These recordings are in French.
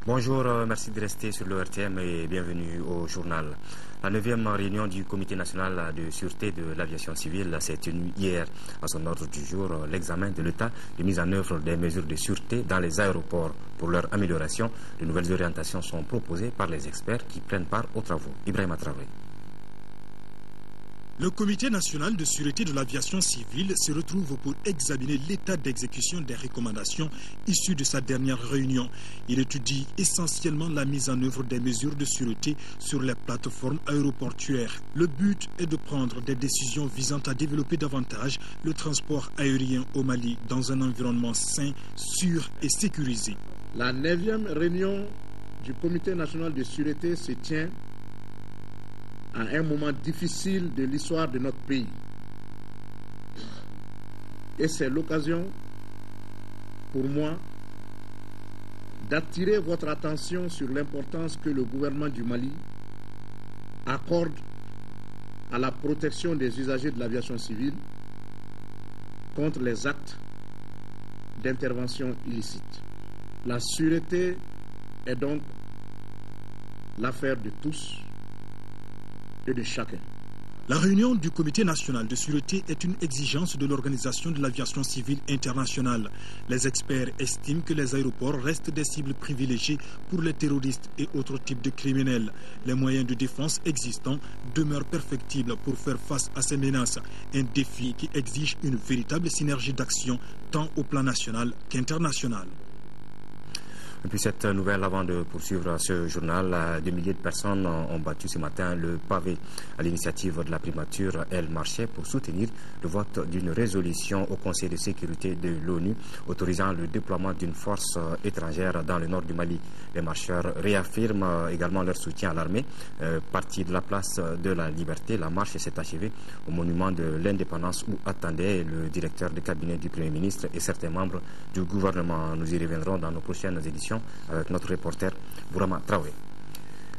Bonjour, merci de rester sur le RTM et bienvenue au journal. La 9e réunion du Comité national de sûreté de l'aviation civile s'est tenue hier. À son ordre du jour, l'examen de l'état de mise en œuvre des mesures de sûreté dans les aéroports. Pour leur amélioration, de nouvelles orientations sont proposées par les experts qui prennent part aux travaux. Ibrahima Traoré. Le Comité national de sûreté de l'aviation civile se retrouve pour examiner l'état d'exécution des recommandations issues de sa dernière réunion. Il étudie essentiellement la mise en œuvre des mesures de sûreté sur les plateformes aéroportuaires. Le but est de prendre des décisions visant à développer davantage le transport aérien au Mali dans un environnement sain, sûr et sécurisé. La 9e réunion du Comité national de sûreté se tient à un moment difficile de l'histoire de notre pays. Et c'est l'occasion pour moi d'attirer votre attention sur l'importance que le gouvernement du Mali accorde à la protection des usagers de l'aviation civile contre les actes d'intervention illicite. La sûreté est donc l'affaire de tous et de chacun. La réunion du Comité national de sûreté est une exigence de l'Organisation de l'aviation civile internationale. Les experts estiment que les aéroports restent des cibles privilégiées pour les terroristes et autres types de criminels. Les moyens de défense existants demeurent perfectibles pour faire face à ces menaces. Un défi qui exige une véritable synergie d'action tant au plan national qu'international. Et puis cette nouvelle, avant de poursuivre ce journal, des milliers de personnes ont battu ce matin le pavé à l'initiative de la primature. Elle marchait pour soutenir le vote d'une résolution au Conseil de sécurité de l'ONU autorisant le déploiement d'une force étrangère dans le nord du Mali. Les marcheurs réaffirment également leur soutien à l'armée. Partie de la place de la Liberté, la marche s'est achevée au monument de l'indépendance où attendait le directeur de cabinet du Premier ministre et certains membres du gouvernement. Nous y reviendrons dans nos prochaines éditions avec notre reporter Bourama Traoré.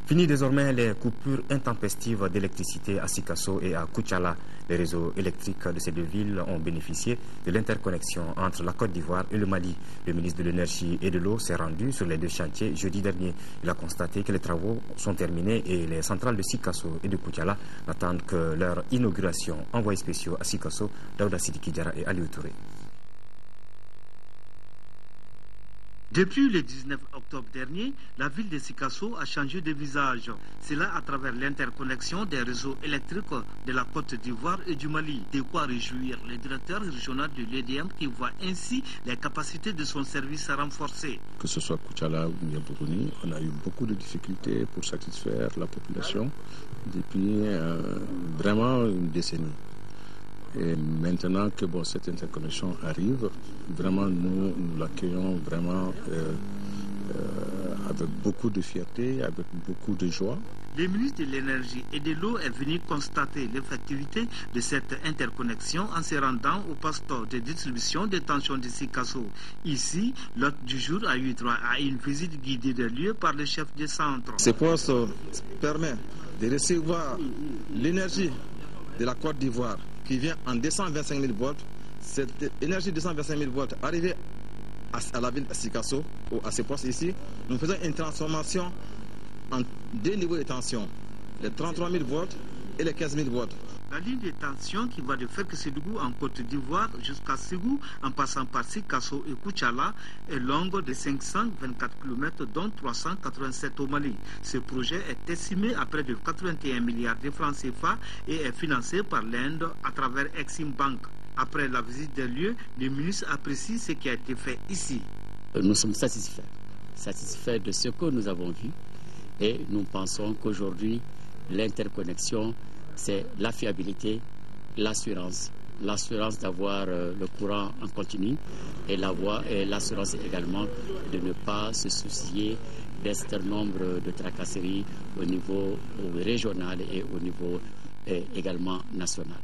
Fini désormais les coupures intempestives d'électricité à Sikasso et à Koutiala. Les réseaux électriques de ces deux villes ont bénéficié de l'interconnexion entre la Côte d'Ivoire et le Mali. Le ministre de l'Énergie et de l'Eau s'est rendu sur les deux chantiers jeudi dernier. Il a constaté que les travaux sont terminés et les centrales de Sikasso et de Koutiala n'attendent que leur inauguration. Envoyés spéciaux à Sikasso, Daouda Sidiki Diarra et Aliou Touré. Depuis le 19 octobre dernier, la ville de Sikasso a changé de visage. Cela à travers l'interconnexion des réseaux électriques de la Côte d'Ivoire et du Mali. De quoi réjouir le directeur régional de l'EDM qui voit ainsi les capacités de son service renforcées. Que ce soit Koutiala ou Niambouroni, on a eu beaucoup de difficultés pour satisfaire la population depuis vraiment une décennie. Et maintenant que cette interconnexion arrive, vraiment nous l'accueillons vraiment avec beaucoup de fierté, avec beaucoup de joie. Le ministre de l'Énergie et de l'Eau est venu constater l'effectivité de cette interconnexion en se rendant au poste de distribution de tension de Sikasso. Ici, l'hôte du jour a eu droit à une visite guidée de lieu par le chef de centre. Ce poste permet de recevoir l'énergie de la Côte d'Ivoire qui vient en 225 000 volts. Cette énergie de 225 000 volts arrivée à la ville de Sikasso, ou à ce poste ici, nous faisons une transformation en deux niveaux de tension, les 33 000 volts et les 15 000 volts. La ligne de tension qui va de Feksedougou en Côte d'Ivoire jusqu'à Ségou en passant par Sikasso et Koutiala est longue de 524 km dont 387 au Mali. Ce projet est estimé à près de 81 milliards de francs CFA et est financé par l'Inde à travers Exim Bank. Après la visite des lieux, le ministre apprécie ce qui a été fait ici. Nous sommes satisfaits de ce que nous avons vu et nous pensons qu'aujourd'hui l'interconnexion, c'est la fiabilité, l'assurance d'avoir le courant en continu et l'assurance également de ne pas se soucier d'un certain nombre de tracasseries au niveau régional et au niveau également national.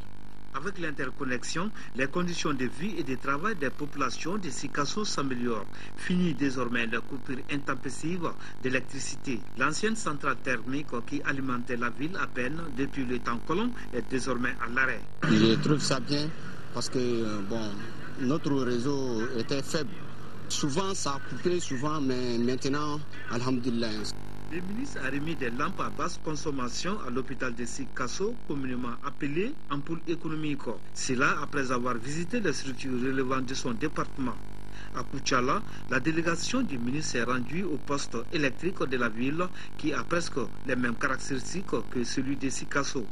Avec l'interconnexion, les conditions de vie et de travail des populations de Sikasso s'améliorent. Fini désormais la coupure intempestive d'électricité. L'ancienne centrale thermique qui alimentait la ville à peine depuis le temps colon est désormais à l'arrêt. Je trouve ça bien parce que notre réseau était faible Souvent, ça a coupé, souvent, mais maintenant, alhamdulillah. Le ministre a remis des lampes à basse consommation à l'hôpital de Sikasso, communément appelé ampoule économique. Cela après avoir visité les structures relevantes de son département. À Koutchala, la délégation du ministre est rendue au poste électrique de la ville qui a presque les mêmes caractéristiques que celui de Sikasso.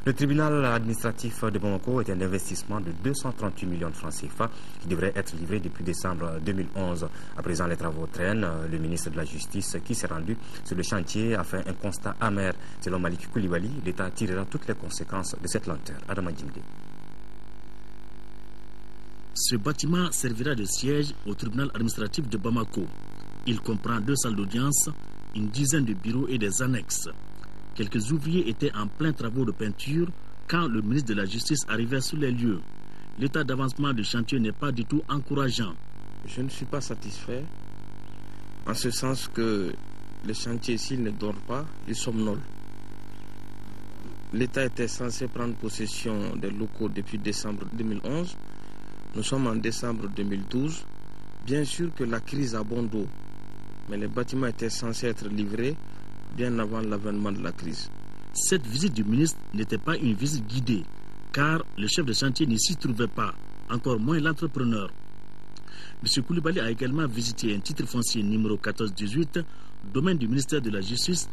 Le tribunal administratif de Bamako est un investissement de 238 millions de francs CFA qui devrait être livré depuis décembre 2011. À présent, les travaux traînent. Le ministre de la Justice qui s'est rendu sur le chantier a fait un constat amer. Selon Malik Koulibaly, l'État tirera toutes les conséquences de cette lenteur. Adama Djimde. Ce bâtiment servira de siège au tribunal administratif de Bamako. Il comprend 2 salles d'audience, une dizaine de bureaux et des annexes. Quelques ouvriers étaient en plein travaux de peinture quand le ministre de la Justice arrivait sur les lieux. L'état d'avancement du chantier n'est pas du tout encourageant. Je ne suis pas satisfait, en ce sens que le chantier, s'il ne dort pas, il somnole. L'État était censé prendre possession des locaux depuis décembre 2011. Nous sommes en décembre 2012. Bien sûr que la crise a bon dos, mais les bâtiments étaient censés être livrés bien avant l'avènement de la crise. Cette visite du ministre n'était pas une visite guidée, car le chef de chantier ne s'y trouvait pas, encore moins l'entrepreneur. M. Koulibaly a également visité un titre foncier numéro 1418, domaine du ministère de la Justice,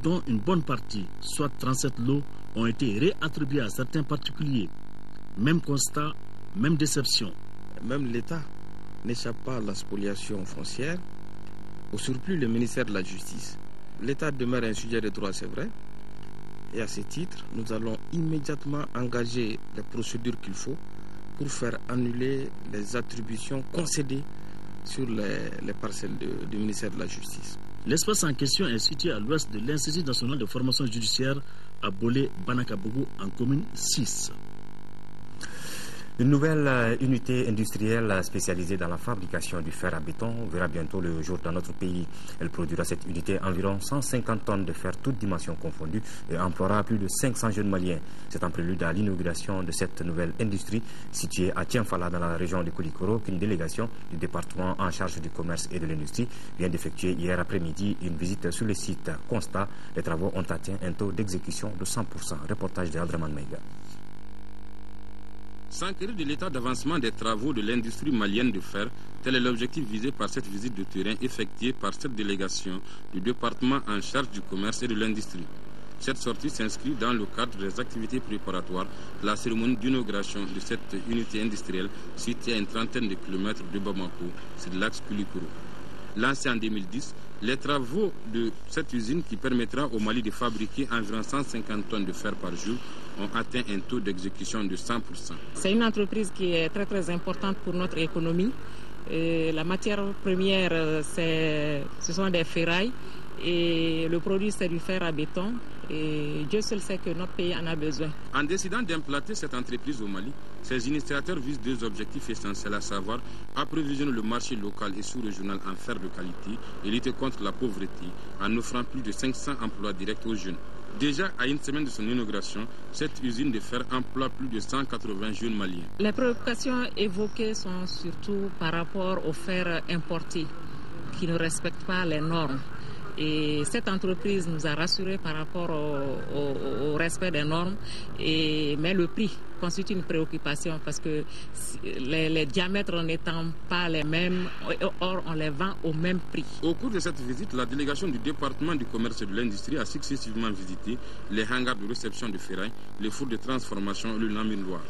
dont une bonne partie, soit 37 lots, ont été réattribués à certains particuliers. Même constat, même déception. Même l'État n'échappe pas à la spoliation foncière. Au surplus, le ministère de la Justice. L'État demeure un sujet de droit, c'est vrai. Et à ce titre, nous allons immédiatement engager les procédures qu'il faut pour faire annuler les attributions concédées sur les parcelles du ministère de la Justice. L'espace en question est situé à l'ouest de l'Institut national de formation judiciaire à Bolé-Banakabougou en commune 6. Une nouvelle unité industrielle spécialisée dans la fabrication du fer à béton verra bientôt le jour dans notre pays. Elle produira cette unité environ 150 tonnes de fer, toutes dimensions confondues, et emploiera plus de 500 jeunes maliens. C'est en prélude à l'inauguration de cette nouvelle industrie située à Tienfala dans la région de Koulikoro qu'une délégation du département en charge du commerce et de l'industrie vient d'effectuer hier après-midi une visite sur le site. Constat, les travaux ont atteint un taux d'exécution de 100%. Reportage de Aldraman Meiga. S'enquérir de l'état d'avancement des travaux de l'industrie malienne de fer, tel est l'objectif visé par cette visite de terrain effectuée par cette délégation du département en charge du commerce et de l'industrie. Cette sortie s'inscrit dans le cadre des activités préparatoires de la cérémonie d'inauguration de cette unité industrielle située à une trentaine de kilomètres de Bamako, sur l'axe Koulikoro. Lancée en 2010, les travaux de cette usine qui permettra au Mali de fabriquer environ 150 tonnes de fer par jour ont atteint un taux d'exécution de 100%. C'est une entreprise qui est très importante pour notre économie. La matière première, ce sont des ferrailles et le produit c'est du fer à béton. Et Dieu seul sait que notre pays en a besoin. En décidant d'implanter cette entreprise au Mali, ces initiateurs visent 2 objectifs essentiels, à savoir approvisionner le marché local et sous-régional en fer de qualité et lutter contre la pauvreté en offrant plus de 500 emplois directs aux jeunes. Déjà à une semaine de son inauguration, cette usine de fer emploie plus de 180 jeunes maliens. Les préoccupations évoquées sont surtout par rapport au fer importé qui ne respecte pas les normes. Et cette entreprise nous a rassurés par rapport au respect des normes, mais le prix constitue une préoccupation parce que les diamètres n'étant pas les mêmes, or on les vend au même prix. Au cours de cette visite, la délégation du département du commerce et de l'industrie a successivement visité les hangars de réception de ferraille, les fours de transformation et le laminoir.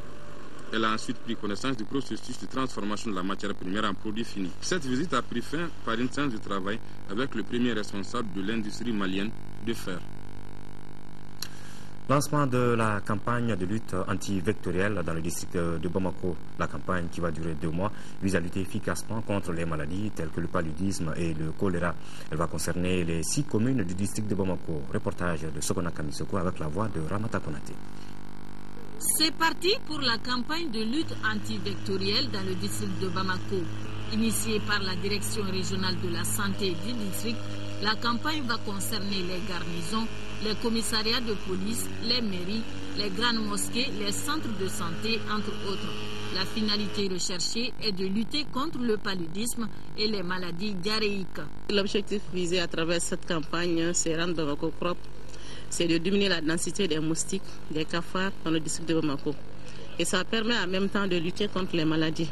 Elle a ensuite pris connaissance du processus de transformation de la matière première en produit fini. Cette visite a pris fin par une séance de travail avec le premier responsable de l'industrie malienne de fer. Lancement de la campagne de lutte antivectorielle dans le district de Bamako. La campagne, qui va durer 2 mois, vise à lutter efficacement contre les maladies telles que le paludisme et le choléra. Elle va concerner les 6 communes du district de Bamako. Reportage de Sokona Kamisoko avec la voix de Ramata Konate. C'est parti pour la campagne de lutte antivectorielle dans le district de Bamako. Initiée par la direction régionale de la santé du district, la campagne va concerner les garnisons, les commissariats de police, les mairies, les grandes mosquées, les centres de santé, entre autres. La finalité recherchée est de lutter contre le paludisme et les maladies diarrhéiques. L'objectif visé à travers cette campagne, c'est rendre Bamako propre, c'est de diminuer la densité des moustiques, des cafards dans le district de Bamako. Et ça permet en même temps de lutter contre les maladies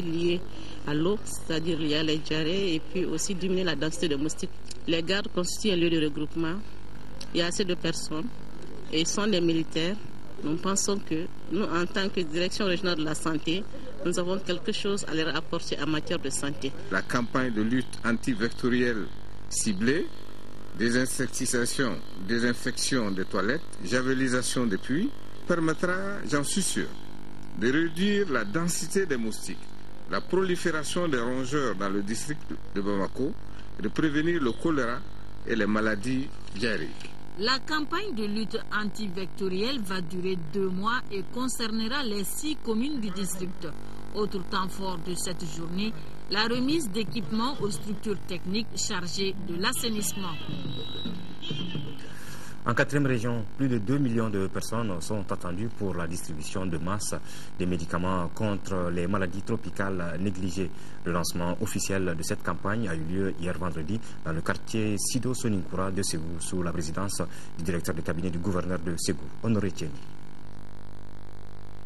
liées à l'eau, c'est-à-dire liées à la diarrhée, et puis aussi diminuer la densité de moustiques. Les gardes constituent un lieu de regroupement. Il y a assez de personnes et ils sont des militaires. Nous pensons que nous, en tant que direction régionale de la santé, nous avons quelque chose à leur apporter en matière de santé. La campagne de lutte antivectorielle ciblée, désinsectisation, désinfection des toilettes, javelisation des puits, permettra, j'en suis sûr, de réduire la densité des moustiques, la prolifération des rongeurs dans le district de Bamako, et de prévenir le choléra et les maladies diarrhéiques. La campagne de lutte antivectorielle va durer 2 mois et concernera les 6 communes du district. Autre temps fort de cette journée, la remise d'équipements aux structures techniques chargées de l'assainissement. En 4e région, plus de 2 millions de personnes sont attendues pour la distribution de masse des médicaments contre les maladies tropicales négligées. Le lancement officiel de cette campagne a eu lieu hier vendredi dans le quartier Sido Soninkura de Ségou, sous la présidence du directeur de cabinet du gouverneur de Ségou, Honoré Tieni.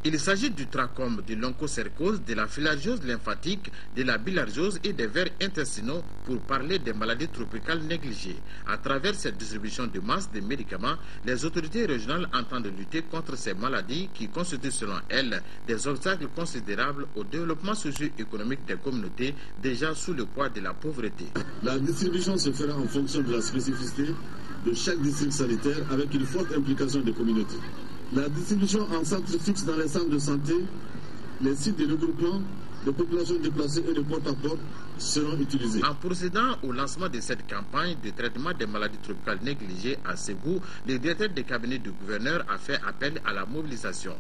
Il s'agit du trachome, de l'onchocercose, de la filariose lymphatique, de la bilharziose et des vers intestinaux pour parler des maladies tropicales négligées. À travers cette distribution de masse de médicaments, les autorités régionales entendent lutter contre ces maladies qui constituent selon elles des obstacles considérables au développement socio-économique des communautés déjà sous le poids de la pauvreté. La distribution se fera en fonction de la spécificité de chaque district sanitaire avec une forte implication des communautés. La distribution en centre fixe dans les centres de santé, les sites de regroupement de populations déplacées et de porte-à-porte seront utilisés. En procédant au lancement de cette campagne de traitement des maladies tropicales négligées à Ségou, le directeur de cabinet du gouverneur a fait appel à la mobilisation.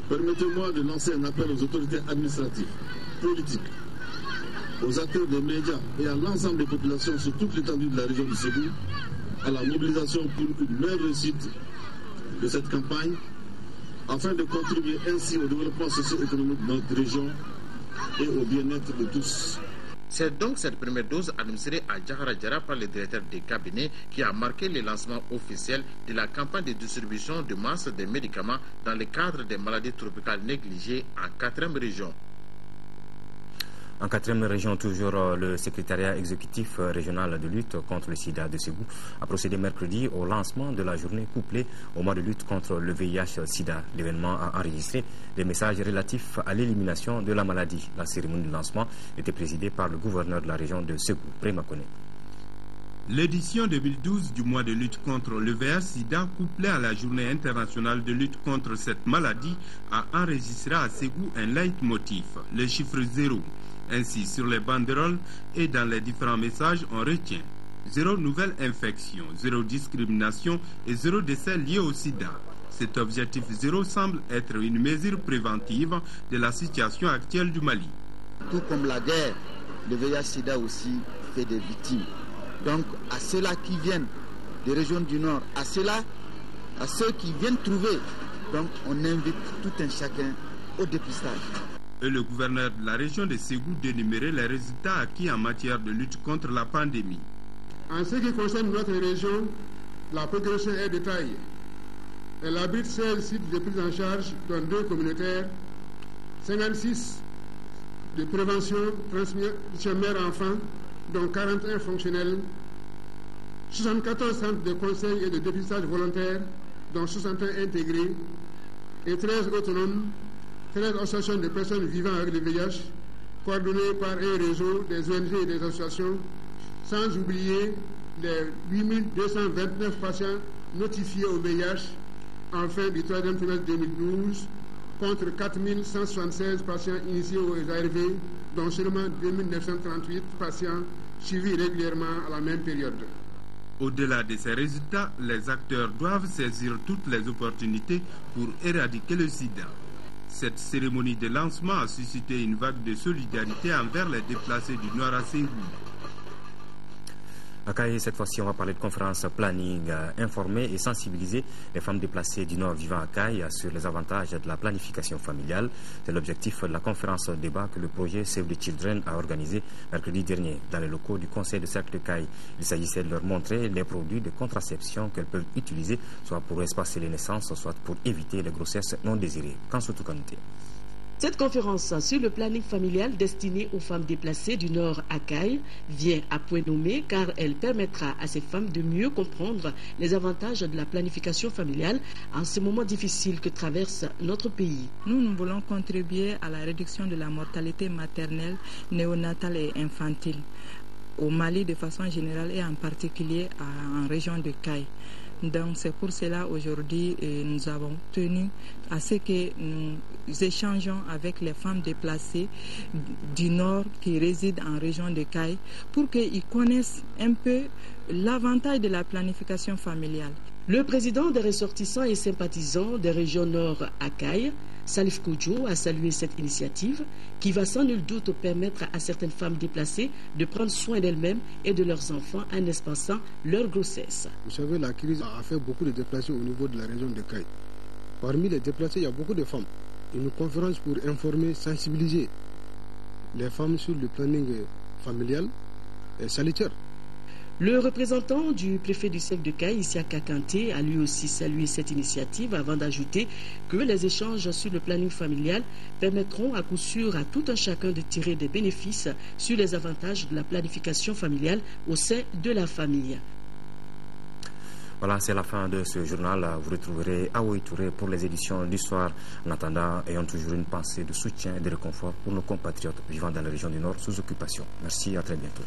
Permettez-moi de lancer un appel aux autorités administratives, politiques, aux acteurs des médias et à l'ensemble des populations sur toute l'étendue de la région du Ségou à la mobilisation pour une meilleure réussite de cette campagne, afin de contribuer ainsi au développement socio-économique de notre région et au bien-être de tous. C'est donc cette première dose administrée à Djahara par le directeur des cabinets qui a marqué le lancement officiel de la campagne de distribution de masse des médicaments dans le cadre des maladies tropicales négligées en 4e région. En 4e région, toujours, le secrétariat exécutif régional de lutte contre le sida de Ségou a procédé mercredi au lancement de la journée couplée au mois de lutte contre le VIH-Sida. L'événement a enregistré des messages relatifs à l'élimination de la maladie. La cérémonie de lancement était présidée par le gouverneur de la région de Ségou, Prémakone. L'édition 2012 du mois de lutte contre le VIH-Sida, couplée à la journée internationale de lutte contre cette maladie, a enregistré à Ségou un leitmotiv, le chiffre 0. Ainsi, sur les banderoles et dans les différents messages, on retient 0 nouvelle infection, 0 discrimination et 0 décès liés au sida. Cet objectif 0 semble être une mesure préventive de la situation actuelle du Mali. Tout comme la guerre, le VIH-Sida aussi fait des victimes. Donc, à ceux-là qui viennent des régions du Nord, à ceux qui viennent trouver, donc on invite tout un chacun au dépistage. Et le gouverneur de la région de Ségou d'énumérer les résultats acquis en matière de lutte contre la pandémie. En ce qui concerne notre région, la progression est de taille. Elle abrite 16 sites de prise en charge, dont 2 communautaires, 56 de prévention transmission mère-enfant, dont 41 fonctionnels, 74 centres de conseil et de dépistage volontaire, dont 61 intégrés, et 13 autonomes, 13 associations de personnes vivant avec le VIH, coordonnées par un réseau des ONG et des associations, sans oublier les 8229 patients notifiés au VIH en fin du 3e trimestre 2012, contre 4176 patients initiés aux ARV, dont seulement 2938 patients suivis régulièrement à la même période. Au-delà de ces résultats, les acteurs doivent saisir toutes les opportunités pour éradiquer le sida. Cette cérémonie de lancement a suscité une vague de solidarité envers les déplacés du Nord à Ségou. À Kaye, cette fois-ci, on va parler de conférence planning, informer et sensibiliser les femmes déplacées du Nord vivant à Kaye sur les avantages de la planification familiale. C'est l'objectif de la conférence débat que le projet Save the Children a organisé mercredi dernier dans les locaux du conseil de cercle de Kaye. Il s'agissait de leur montrer les produits de contraception qu'elles peuvent utiliser, soit pour espacer les naissances, soit pour éviter les grossesses non désirées. Cette conférence sur le planning familial destinée aux femmes déplacées du Nord à Kaye vient à point nommé car elle permettra à ces femmes de mieux comprendre les avantages de la planification familiale en ce moment difficile que traverse notre pays. Nous voulons contribuer à la réduction de la mortalité maternelle, néonatale et infantile au Mali de façon générale et en particulier en région de Kaye. Donc c'est pour cela aujourd'hui nous avons tenu à ce que nous échangeons avec les femmes déplacées du Nord qui résident en région de Kaye pour qu'ils connaissent un peu l'avantage de la planification familiale. Le président des ressortissants et sympathisants des régions Nord à Kaye, Salif Kodjo, a salué cette initiative qui va sans nul doute permettre à certaines femmes déplacées de prendre soin d'elles-mêmes et de leurs enfants en espaçant leur grossesse. Vous savez, la crise a fait beaucoup de déplacés au niveau de la région de Kaye. Parmi les déplacés, il y a beaucoup de femmes. Une conférence pour informer, sensibiliser les femmes sur le planning familial est salutaire. Le représentant du préfet du cercle de Kaye, Isiaka Kanté, a lui aussi salué cette initiative avant d'ajouter que les échanges sur le planning familial permettront à coup sûr à tout un chacun de tirer des bénéfices sur les avantages de la planification familiale au sein de la famille. Voilà, c'est la fin de ce journal. Vous retrouverez Aoui Touré pour les éditions du soir. En attendant, ayons toujours une pensée de soutien et de réconfort pour nos compatriotes vivant dans la région du Nord sous occupation. Merci, à très bientôt.